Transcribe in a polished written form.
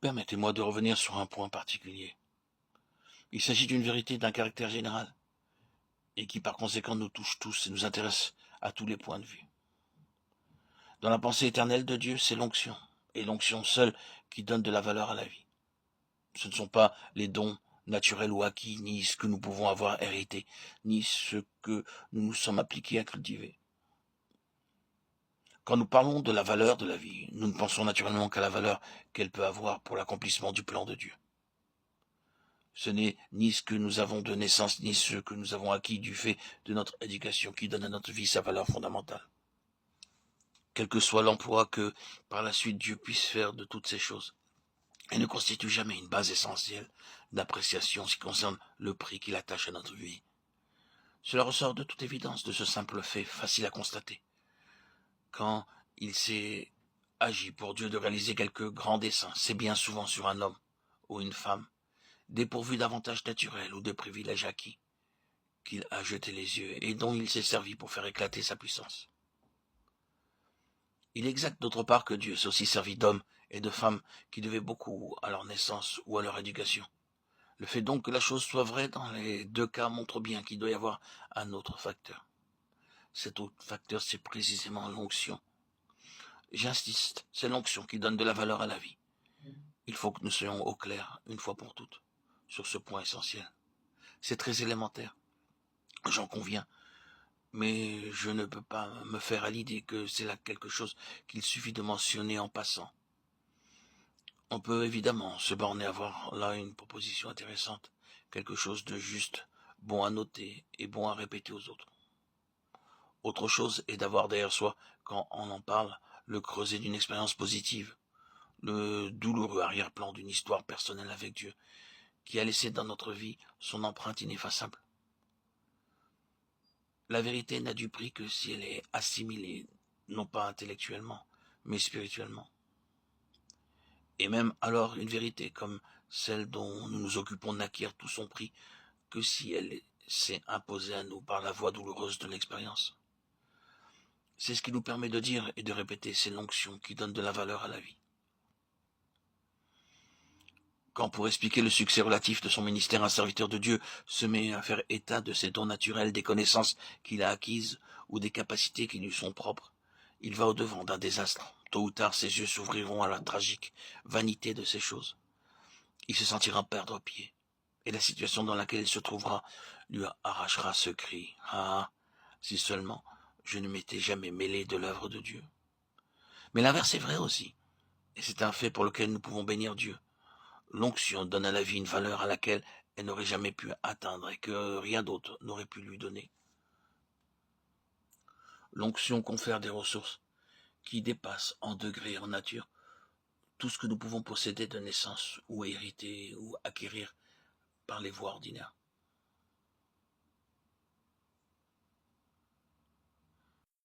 Permettez-moi de revenir sur un point particulier. Il s'agit d'une vérité d'un caractère général, et qui par conséquent nous touche tous et nous intéresse à tous les points de vue. Dans la pensée éternelle de Dieu, c'est l'onction, et l'onction seule qui donne de la valeur à la vie. Ce ne sont pas les dons naturels ou acquis, ni ce que nous pouvons avoir hérité, ni ce que nous nous sommes appliqués à cultiver. Quand nous parlons de la valeur de la vie, nous ne pensons naturellement qu'à la valeur qu'elle peut avoir pour l'accomplissement du plan de Dieu. Ce n'est ni ce que nous avons de naissance, ni ce que nous avons acquis du fait de notre éducation qui donne à notre vie sa valeur fondamentale. Quel que soit l'emploi que, par la suite, Dieu puisse faire de toutes ces choses, elle ne constitue jamais une base essentielle d'appréciation en ce qui concerne le prix qu'il attache à notre vie. Cela ressort de toute évidence de ce simple fait, facile à constater. Quand il s'est agi pour Dieu de réaliser quelque grand dessein, c'est bien souvent sur un homme ou une femme, dépourvu d'avantages naturels ou de privilèges acquis, qu'il a jeté les yeux et dont il s'est servi pour faire éclater sa puissance. Il est exact d'autre part que Dieu s'est aussi servi d'hommes et de femmes qui devaient beaucoup à leur naissance ou à leur éducation. Le fait donc que la chose soit vraie dans les deux cas montre bien qu'il doit y avoir un autre facteur. Cet autre facteur, c'est précisément l'onction. J'insiste, c'est l'onction qui donne de la valeur à la vie. Il faut que nous soyons au clair, une fois pour toutes, sur ce point essentiel. C'est très élémentaire, j'en conviens, mais je ne peux pas me faire à l'idée que c'est là quelque chose qu'il suffit de mentionner en passant. On peut évidemment se borner à voir là une proposition intéressante, quelque chose de juste, bon à noter et bon à répéter aux autres. Autre chose est d'avoir derrière soi, quand on en parle, le creuset d'une expérience positive, le douloureux arrière-plan d'une histoire personnelle avec Dieu, qui a laissé dans notre vie son empreinte ineffaçable. La vérité n'a du prix que si elle est assimilée, non pas intellectuellement, mais spirituellement. Et même alors une vérité comme celle dont nous nous occupons n'acquiert tout son prix que si elle s'est imposée à nous par la voie douloureuse de l'expérience. C'est ce qui nous permet de dire et de répéter, c'est l'onction qui donne de la valeur à la vie. Quand pour expliquer le succès relatif de son ministère un serviteur de Dieu se met à faire état de ses dons naturels, des connaissances qu'il a acquises ou des capacités qui lui sont propres, il va au-devant d'un désastre. Tôt ou tard, ses yeux s'ouvriront à la tragique vanité de ces choses. Il se sentira perdre pied, et la situation dans laquelle il se trouvera lui arrachera ce cri. Ah, si seulement je ne m'étais jamais mêlé de l'œuvre de Dieu. Mais l'inverse est vrai aussi, et c'est un fait pour lequel nous pouvons bénir Dieu. L'onction donne à la vie une valeur à laquelle elle n'aurait jamais pu atteindre et que rien d'autre n'aurait pu lui donner. L'onction confère des ressources qui dépassent en degré et en nature tout ce que nous pouvons posséder de naissance ou hériter ou acquérir par les voies ordinaires.